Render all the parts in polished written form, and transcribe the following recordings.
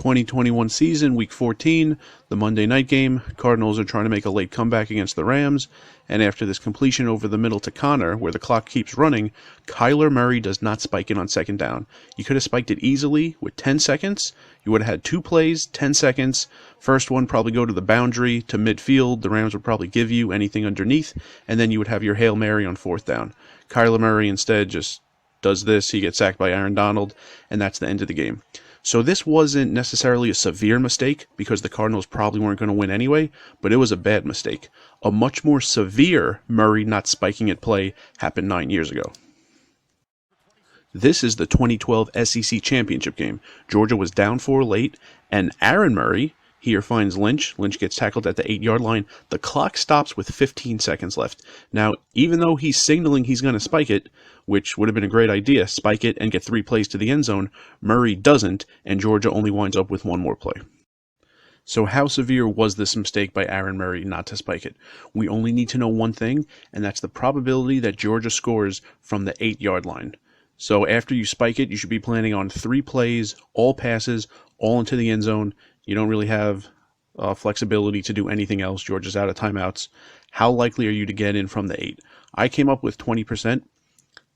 2021 season, Week 14, the Monday night game. Cardinals are trying to make a late comeback against the Rams, and after this completion over the middle to Connor, where the clock keeps running, Kyler Murray does not spike it on second down. You could have spiked it easily with 10 seconds. You would have had 2 plays, 10 seconds. First one probably go to the boundary, to midfield. The Rams would probably give you anything underneath, and then you would have your Hail Mary on fourth down. Kyler Murray instead just does this. He gets sacked by Aaron Donald, and that's the end of the game. So this wasn't necessarily a severe mistake because the Cardinals probably weren't going to win anyway, but it was a bad mistake. A much more severe Murray not spiking it play happened 9 years ago. This is the 2012 SEC Championship game. Georgia was down 4 late, and Aaron Murray here finds Lynch. Lynch gets tackled at the 8-yard line. The clock stops with 15 seconds left. Now, even though he's signaling he's going to spike it, which would have been a great idea, spike it and get 3 plays to the end zone, Murray doesn't, and Georgia only winds up with 1 more play. So how severe was this mistake by Aaron Murray not to spike it? We only need to know one thing, and that's the probability that Georgia scores from the 8-yard line. So after you spike it, you should be planning on 3 plays, all passes, all into the end zone. You don't really have flexibility to do anything else. Georgia's out of timeouts. How likely are you to get in from the 8? I came up with 20%.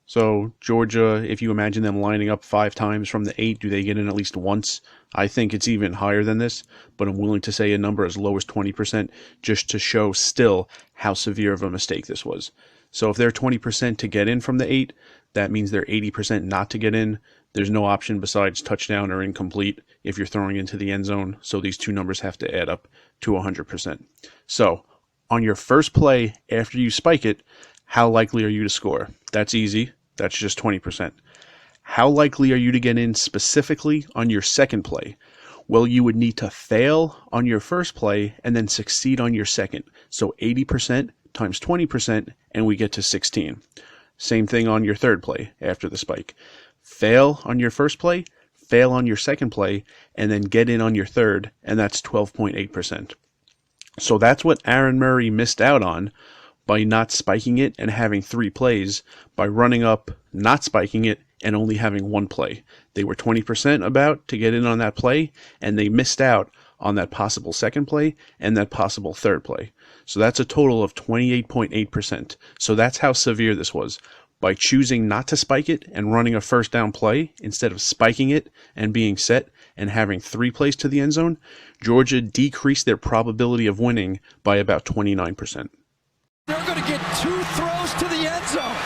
So Georgia, if you imagine them lining up 5 times from the 8, do they get in at least once? I think it's even higher than this, but I'm willing to say a number as low as 20% just to show still how severe of a mistake this was. So if they're 20% to get in from the 8, that means they're 80% not to get in. There's no option besides touchdown or incomplete if you're throwing into the end zone. So these two numbers have to add up to 100%. So on your first play after you spike it, how likely are you to score? That's easy. That's just 20%. How likely are you to get in specifically on your second play? Well, you would need to fail on your first play and then succeed on your second. So 80% times 20%, and we get to 16. Same thing on your third play after the spike. Fail on your first play, fail on your second play, and then get in on your third, and that's 12.8%. So that's what Aaron Murray missed out on by not spiking it and having 3 plays, by running up, not spiking it, and only having 1 play. They were 20% about to get in on that play, and they missed out on that possible second play and that possible third play. So that's a total of 28.8%. So that's how severe this was. By choosing not to spike it and running a first down play instead of spiking it and being set and having 3 plays to the end zone, Georgia decreased their probability of winning by about 29%. They're going to get 2 throws to the end zone.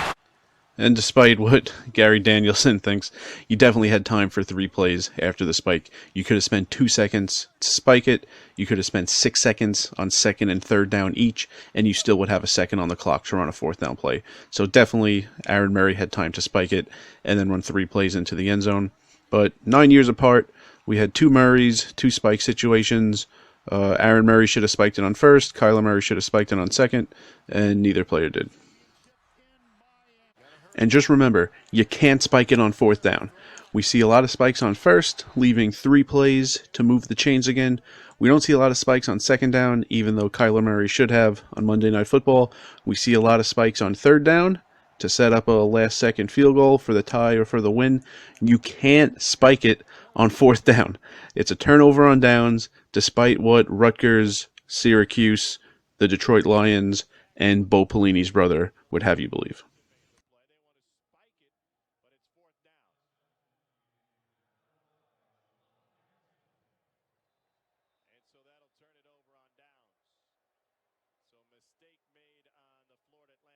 And despite what Gary Danielson thinks, you definitely had time for 3 plays after the spike. You could have spent 2 seconds to spike it. You could have spent 6 seconds on second and third down each, and you still would have a second on the clock to run a fourth down play. So definitely Aaron Murray had time to spike it and then run 3 plays into the end zone. But 9 years apart, we had 2 Murrays, 2 spike situations. Aaron Murray should have spiked it on first. Kyler Murray should have spiked it on second, and neither player did. And just remember, you can't spike it on fourth down. We see a lot of spikes on first, leaving 3 plays to move the chains again. We don't see a lot of spikes on second down, even though Kyler Murray should have on Monday Night Football. We see a lot of spikes on third down to set up a last-second field goal for the tie or for the win. You can't spike it on fourth down. It's a turnover on downs, despite what Rutgers, Syracuse, the Detroit Lions, and Bo Pelini's brother would have you believe. So that'll turn it over on downs. So mistake made on the Florida Atlantic.